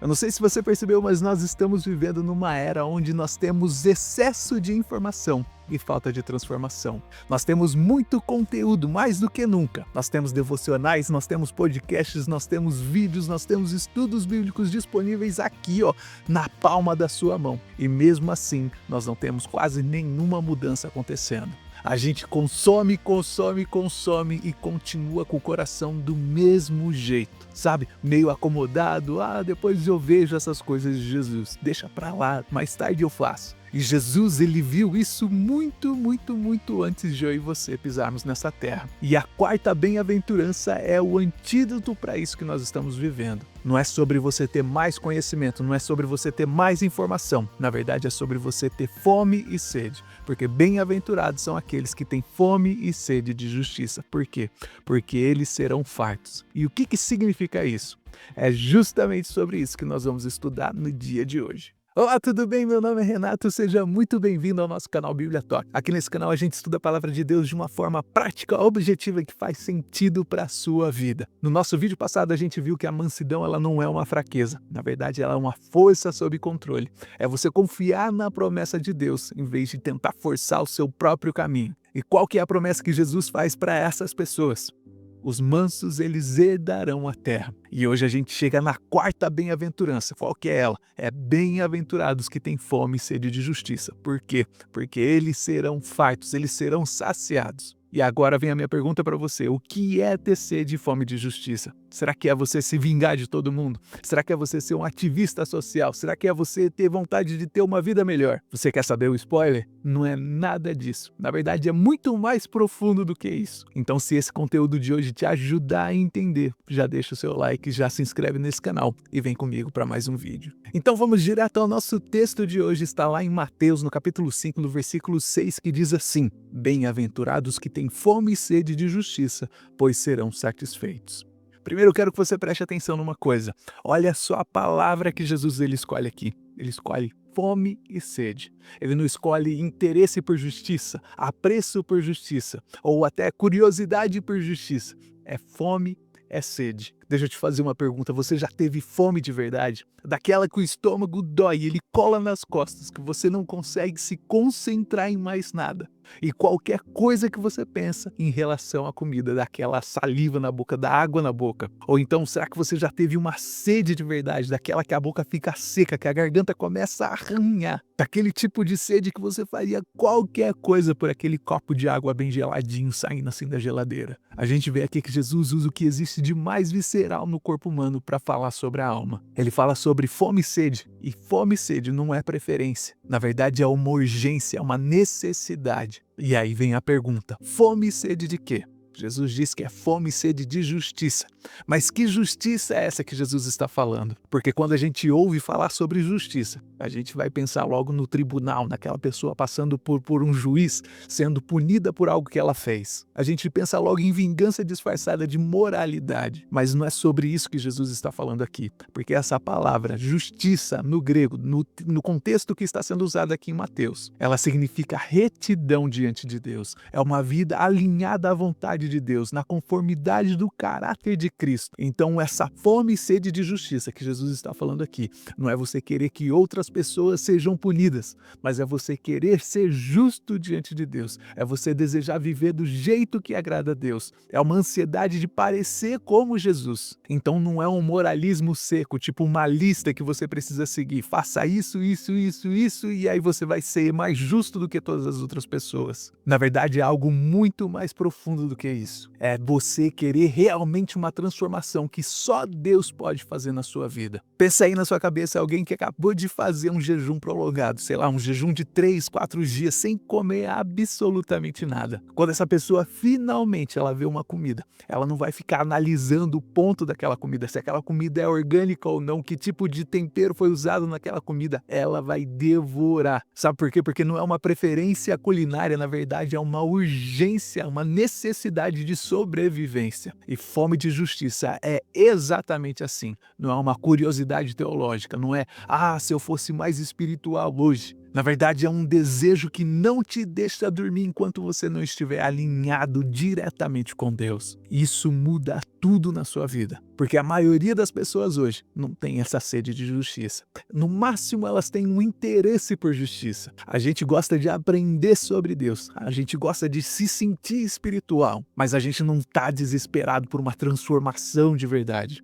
Eu não sei se você percebeu, mas nós estamos vivendo numa era onde nós temos excesso de informação e falta de transformação. Nós temos muito conteúdo, mais do que nunca. Nós temos devocionais, nós temos podcasts, nós temos vídeos, nós temos estudos bíblicos disponíveis aqui, ó, na palma da sua mão. E mesmo assim, nós não temos quase nenhuma mudança acontecendo. A gente consome e continua com o coração do mesmo jeito, sabe? Meio acomodado, depois eu vejo essas coisas de Jesus, deixa pra lá, mais tarde eu faço. E Jesus, ele viu isso muito antes de eu e você pisarmos nessa terra. E a quarta bem-aventurança é o antídoto para isso que nós estamos vivendo. Não é sobre você ter mais conhecimento, não é sobre você ter mais informação. Na verdade, é sobre você ter fome e sede. Porque bem-aventurados são aqueles que têm fome e sede de justiça. Por quê? Porque eles serão fartos. E o que significa isso? É justamente sobre isso que nós vamos estudar no dia de hoje. Olá, tudo bem? Meu nome é Renato, seja muito bem-vindo ao nosso canal Bíblia Talk. Aqui nesse canal a gente estuda a palavra de Deus de uma forma prática, objetiva e que faz sentido para a sua vida. No nosso vídeo passado a gente viu que a mansidão ela não é uma fraqueza, na verdade ela é uma força sob controle. É você confiar na promessa de Deus em vez de tentar forçar o seu próprio caminho. E qual que é a promessa que Jesus faz para essas pessoas? Os mansos, eles herdarão a terra. E hoje a gente chega na quarta bem-aventurança. Qual que é ela? É bem-aventurados que têm fome e sede de justiça. Por quê? Porque eles serão fartos, eles serão saciados. E agora vem a minha pergunta para você. O que é ter sede e fome de justiça? Será que é você se vingar de todo mundo? Será que é você ser um ativista social? Será que é você ter vontade de ter uma vida melhor? Você quer saber o spoiler? Não é nada disso. Na verdade, é muito mais profundo do que isso. Então, se esse conteúdo de hoje te ajudar a entender, já deixa o seu like, já se inscreve nesse canal e vem comigo para mais um vídeo. Então, vamos direto ao nosso texto de hoje. Está lá em Mateus, no capítulo 5, no versículo 6, que diz assim: Bem-aventurados que têm fome e sede de justiça, pois serão satisfeitos. Primeiro eu quero que você preste atenção numa coisa. Olha só a palavra que Jesus ele escolhe aqui. Ele escolhe fome e sede. Ele não escolhe interesse por justiça, apreço por justiça, ou até curiosidade por justiça. É fome, é sede. Deixa eu te fazer uma pergunta, você já teve fome de verdade? Daquela que o estômago dói, ele cola nas costas, que você não consegue se concentrar em mais nada. E qualquer coisa que você pensa em relação à comida, daquela saliva na boca, da água na boca. Ou então, será que você já teve uma sede de verdade, daquela que a boca fica seca, que a garganta começa a arranhar? Daquele tipo de sede que você faria qualquer coisa por aquele copo de água bem geladinho saindo assim da geladeira. A gente vê aqui que Jesus usa o que existe de mais visceral no corpo humano para falar sobre a alma. Ele fala sobre fome e sede. E fome e sede não é preferência. Na verdade, é uma urgência, é uma necessidade. E aí vem a pergunta: fome e sede de quê? Jesus diz que é fome e sede de justiça. Mas que justiça é essa que Jesus está falando? Porque quando a gente ouve falar sobre justiça, a gente vai pensar logo no tribunal, naquela pessoa passando por um juiz, sendo punida por algo que ela fez. A gente pensa logo em vingança disfarçada de moralidade. Mas não é sobre isso que Jesus está falando aqui. Porque essa palavra, justiça, no grego, no contexto que está sendo usado aqui em Mateus, ela significa retidão diante de Deus. É uma vida alinhada à vontade de Deus, na conformidade do caráter de Cristo. Então essa fome e sede de justiça que Jesus está falando aqui, não é você querer que outras pessoas sejam punidas, mas é você querer ser justo diante de Deus. É você desejar viver do jeito que agrada a Deus. É uma ansiedade de parecer como Jesus. Então não é um moralismo seco, tipo uma lista que você precisa seguir. Faça isso, e aí você vai ser mais justo do que todas as outras pessoas. Na verdade, é algo muito mais profundo do que isso. É você querer realmente uma transformação que só Deus pode fazer na sua vida. Pensa aí na sua cabeça alguém que acabou de fazer um jejum prolongado, sei lá, um jejum de 3, 4 dias sem comer absolutamente nada. Quando essa pessoa finalmente ela vê uma comida, ela não vai ficar analisando o ponto daquela comida, se aquela comida é orgânica ou não, que tipo de tempero foi usado naquela comida, ela vai devorar. Sabe por quê? Porque não é uma preferência culinária, na verdade é uma urgência, uma necessidade de sobrevivência. E fome de justiça é exatamente assim. Não é uma curiosidade teológica, não é, se eu fosse mais espiritual hoje. Na verdade, é um desejo que não te deixa dormir enquanto você não estiver alinhado diretamente com Deus. Isso muda tudo na sua vida, porque a maioria das pessoas hoje não tem essa sede de justiça. No máximo, elas têm um interesse por justiça. A gente gosta de aprender sobre Deus, a gente gosta de se sentir espiritual, mas a gente não está desesperado por uma transformação de verdade.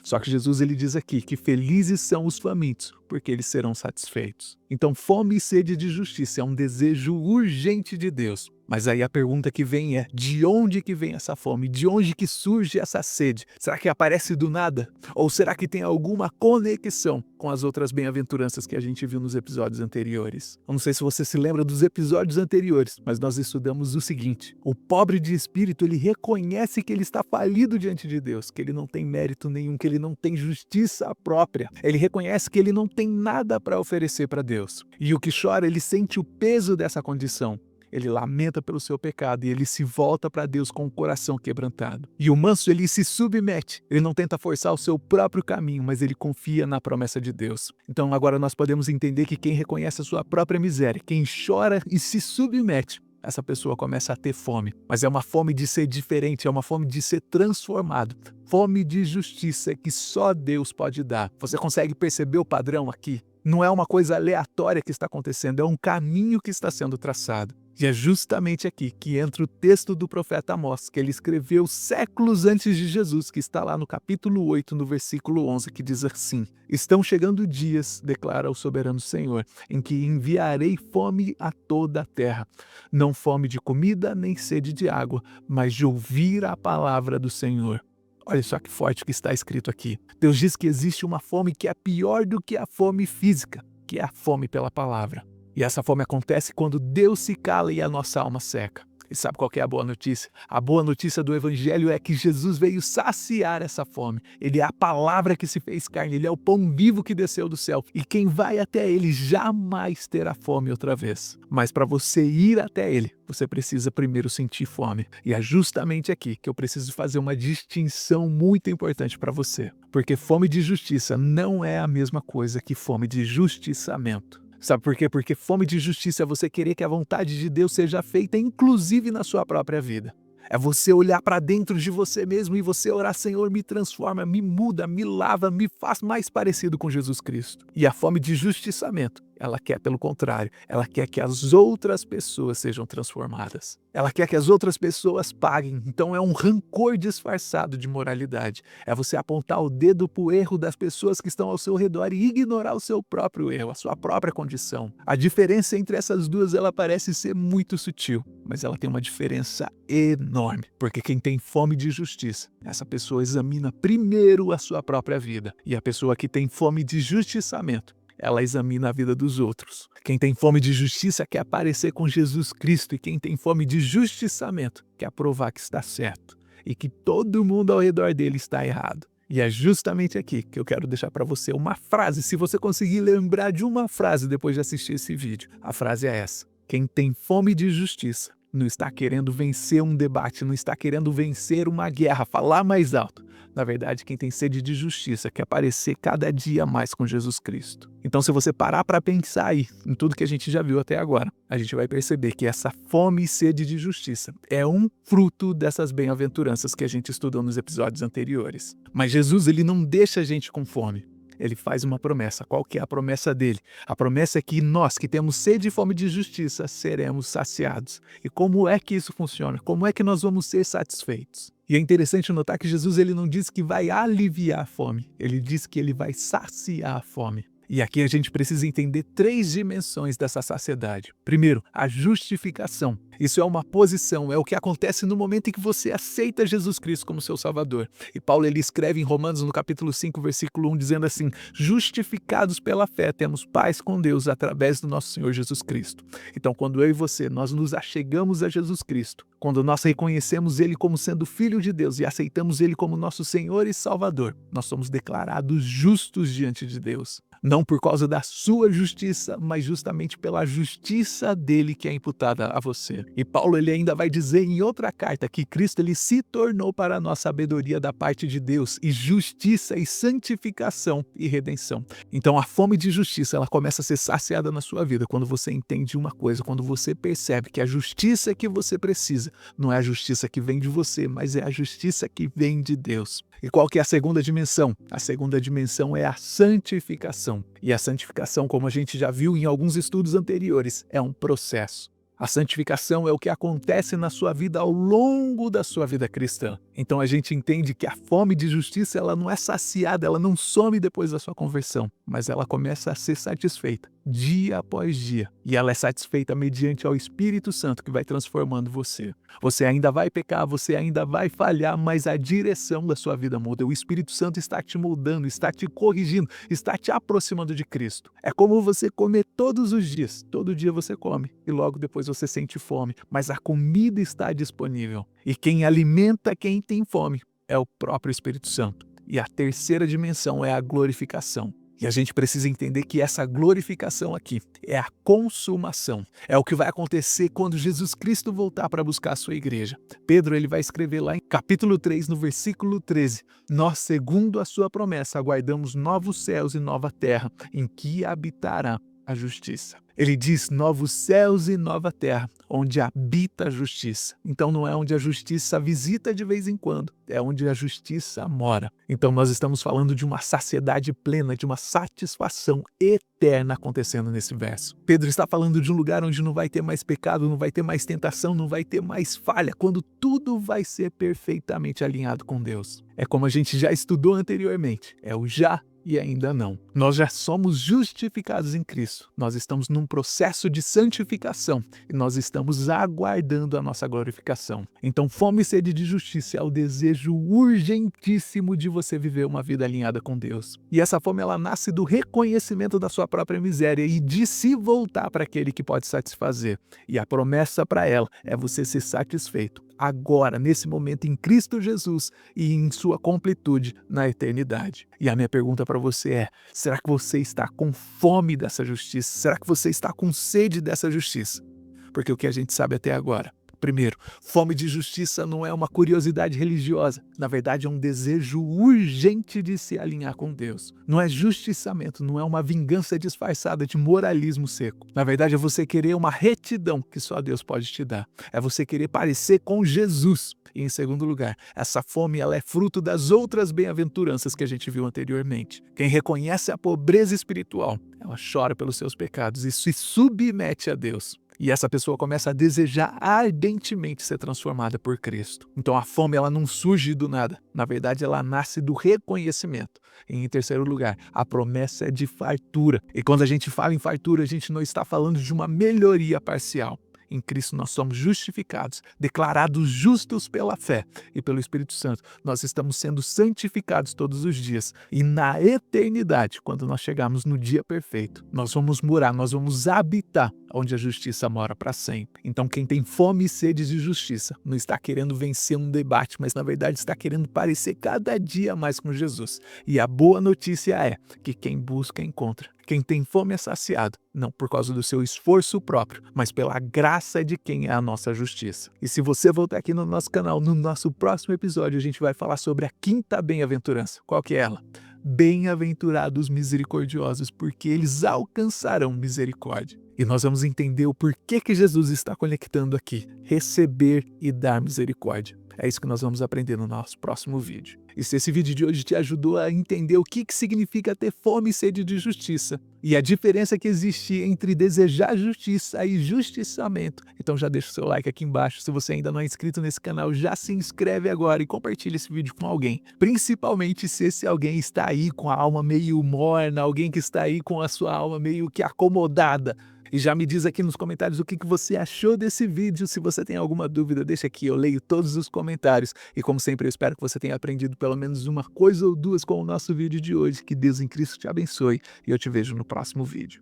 Só que Jesus ele diz aqui que felizes são os famintos, porque eles serão satisfeitos. Então fome e sede de justiça é um desejo urgente de Deus. Mas aí a pergunta que vem é, de onde que vem essa fome? De onde que surge essa sede? Será que aparece do nada? Ou será que tem alguma conexão com as outras bem-aventuranças que a gente viu nos episódios anteriores? Eu não sei se você se lembra dos episódios anteriores, mas nós estudamos o seguinte: o pobre de espírito, ele reconhece que ele está falido diante de Deus, que ele não tem mérito nenhum, que ele não tem justiça própria. Ele reconhece que ele não tem nada para oferecer para Deus. E o que chora, ele sente o peso dessa condição. Ele lamenta pelo seu pecado e ele se volta para Deus com o coração quebrantado. E o manso, ele se submete. Ele não tenta forçar o seu próprio caminho, mas ele confia na promessa de Deus. Então agora nós podemos entender que quem reconhece a sua própria miséria, quem chora e se submete, essa pessoa começa a ter fome. Mas é uma fome de ser diferente, é uma fome de ser transformado. Fome de justiça que só Deus pode dar. Você consegue perceber o padrão aqui? Não é uma coisa aleatória que está acontecendo, é um caminho que está sendo traçado. E é justamente aqui que entra o texto do profeta Amós, que ele escreveu séculos antes de Jesus, que está lá no capítulo 8, no versículo 11, que diz assim: estão chegando dias, declara o soberano Senhor, em que enviarei fome a toda a terra. Não fome de comida, nem sede de água, mas de ouvir a palavra do Senhor. Olha só que forte que está escrito aqui. Deus diz que existe uma fome que é pior do que a fome física, que é a fome pela palavra. E essa fome acontece quando Deus se cala e a nossa alma seca. E sabe qual que é a boa notícia? A boa notícia do Evangelho é que Jesus veio saciar essa fome. Ele é a palavra que se fez carne, ele é o pão vivo que desceu do céu. E quem vai até ele jamais terá fome outra vez. Mas para você ir até ele, você precisa primeiro sentir fome. E é justamente aqui que eu preciso fazer uma distinção muito importante para você. Porque fome de justiça não é a mesma coisa que fome de justiçamento. Sabe por quê? Porque fome de justiça é você querer que a vontade de Deus seja feita, inclusive na sua própria vida. É você olhar para dentro de você mesmo e você orar: Senhor, me transforma, me muda, me lava, me faz mais parecido com Jesus Cristo. E a fome de justiçamento, ela quer pelo contrário, ela quer que as outras pessoas sejam transformadas. Ela quer que as outras pessoas paguem. Então é um rancor disfarçado de moralidade. É você apontar o dedo para o erro das pessoas que estão ao seu redor e ignorar o seu próprio erro, a sua própria condição. A diferença entre essas duas, ela parece ser muito sutil, mas ela tem uma diferença enorme. Porque quem tem fome de justiça, essa pessoa examina primeiro a sua própria vida. E a pessoa que tem fome de justiçamento, ela examina a vida dos outros. Quem tem fome de justiça quer aparecer com Jesus Cristo, e quem tem fome de justiçamento quer provar que está certo e que todo mundo ao redor dele está errado. E é justamente aqui que eu quero deixar para você uma frase. Se você conseguir lembrar de uma frase depois de assistir esse vídeo, a frase é essa: quem tem fome de justiça não está querendo vencer um debate, não está querendo vencer uma guerra, falar mais alto. Na verdade, quem tem sede de justiça quer parecer cada dia mais com Jesus Cristo. Então, se você parar para pensar aí em tudo que a gente já viu até agora, a gente vai perceber que essa fome e sede de justiça é um fruto dessas bem-aventuranças que a gente estudou nos episódios anteriores. Mas Jesus, ele não deixa a gente com fome. Ele faz uma promessa. Qual que é a promessa dele? A promessa é que nós, que temos sede e fome de justiça, seremos saciados. E como é que isso funciona? Como é que nós vamos ser satisfeitos? E é interessante notar que Jesus, ele não diz que vai aliviar a fome. Ele diz que ele vai saciar a fome. E aqui a gente precisa entender 3 dimensões dessa saciedade. Primeiro, a justificação. Isso é uma posição, é o que acontece no momento em que você aceita Jesus Cristo como seu Salvador. E Paulo, ele escreve em Romanos, no capítulo 5, versículo 1, dizendo assim: justificados pela fé, temos paz com Deus através do nosso Senhor Jesus Cristo. Então, quando eu e você, nós nos achegamos a Jesus Cristo, quando nós reconhecemos Ele como sendo Filho de Deus e aceitamos Ele como nosso Senhor e Salvador, nós somos declarados justos diante de Deus. não por causa da sua justiça, mas justamente pela justiça dele que é imputada a você. E Paulo ele ainda vai dizer em outra carta que Cristo ele se tornou para nós sabedoria da parte de Deus e justiça e santificação e redenção. Então a fome de justiça ela começa a ser saciada na sua vida quando você entende uma coisa, quando você percebe que a justiça que você precisa não é a justiça que vem de você, mas é a justiça que vem de Deus. E qual que é a segunda dimensão? A segunda dimensão é a santificação. E a santificação, como a gente já viu em alguns estudos anteriores, é um processo. A santificação é o que acontece na sua vida ao longo da sua vida cristã. Então a gente entende que a fome de justiça ela não é saciada, ela não some depois da sua conversão, mas ela começa a ser satisfeita dia após dia. E ela é satisfeita mediante ao Espírito Santo que vai transformando você. Você ainda vai pecar, você ainda vai falhar, mas a direção da sua vida muda. O Espírito Santo está te moldando, está te corrigindo, está te aproximando de Cristo. É como você comer todos os dias. Todo dia você come e logo depois você sente fome, mas a comida está disponível. E quem alimenta quem tem fome é o próprio Espírito Santo. E a terceira dimensão é a glorificação. E a gente precisa entender que essa glorificação aqui é a consumação. É o que vai acontecer quando Jesus Cristo voltar para buscar a sua igreja. Pedro ele vai escrever lá em capítulo 3, no versículo 13. Nós, segundo a sua promessa, aguardamos novos céus e nova terra, em que habitará a justiça. Ele diz novos céus e nova terra, onde habita a justiça. Então não é onde a justiça visita de vez em quando, é onde a justiça mora. Então nós estamos falando de uma saciedade plena, de uma satisfação eterna acontecendo nesse verso. Pedro está falando de um lugar onde não vai ter mais pecado, não vai ter mais tentação, não vai ter mais falha, quando tudo vai ser perfeitamente alinhado com Deus. É como a gente já estudou anteriormente, é o já e ainda não. Nós já somos justificados em Cristo. Nós estamos num processo de santificação e nós estamos aguardando a nossa glorificação. Então, fome e sede de justiça é o desejo urgentíssimo de você viver uma vida alinhada com Deus. E essa fome ela nasce do reconhecimento da sua própria miséria e de se voltar para aquele que pode satisfazer. E a promessa para ela é você ser satisfeito agora, nesse momento, em Cristo Jesus e em sua completude na eternidade. E a minha pergunta para você é, será que você está com fome dessa justiça? Será que você está com sede dessa justiça? Porque o que a gente sabe até agora, primeiro, fome de justiça não é uma curiosidade religiosa. Na verdade, é um desejo urgente de se alinhar com Deus. Não é justiçamento, não é uma vingança disfarçada de moralismo seco. Na verdade, é você querer uma retidão que só Deus pode te dar. É você querer parecer com Jesus. E em segundo lugar, essa fome ela é fruto das outras bem-aventuranças que a gente viu anteriormente. Quem reconhece a pobreza espiritual, ela chora pelos seus pecados e se submete a Deus. E essa pessoa começa a desejar ardentemente ser transformada por Cristo. Então a fome ela não surge do nada. Na verdade, ela nasce do reconhecimento. E em terceiro lugar, a promessa é de fartura. E quando a gente fala em fartura, a gente não está falando de uma melhoria parcial. Em Cristo nós somos justificados, declarados justos pela fé e pelo Espírito Santo. Nós estamos sendo santificados todos os dias. E na eternidade, quando nós chegarmos no dia perfeito, nós vamos morar, nós vamos habitar onde a justiça mora para sempre. Então quem tem fome e sede de justiça não está querendo vencer um debate, mas na verdade está querendo parecer cada dia mais com Jesus. E a boa notícia é que quem busca encontra. Quem tem fome é saciado, não por causa do seu esforço próprio, mas pela graça de quem é a nossa justiça. E se você voltar aqui no nosso canal, no nosso próximo episódio, a gente vai falar sobre a quinta bem-aventurança. Qual que é ela? Bem-aventurados misericordiosos, porque eles alcançarão misericórdia. E nós vamos entender o porquê que Jesus está conectando aqui, receber e dar misericórdia. É isso que nós vamos aprender no nosso próximo vídeo. E se esse vídeo de hoje te ajudou a entender o que significa ter fome e sede de justiça e a diferença que existe entre desejar justiça e justiçamento, então já deixa o seu like aqui embaixo. Se você ainda não é inscrito nesse canal, já se inscreve agora e compartilha esse vídeo com alguém. Principalmente se esse alguém está aí com a alma meio morna, alguém que está aí com a sua alma meio que acomodada. E já me diz aqui nos comentários o que você achou desse vídeo. Se você tem alguma dúvida, deixa aqui, eu leio todos os comentários. E como sempre, eu espero que você tenha aprendido pelo menos uma coisa ou duas com o nosso vídeo de hoje. Que Deus em Cristo te abençoe e eu te vejo no próximo vídeo.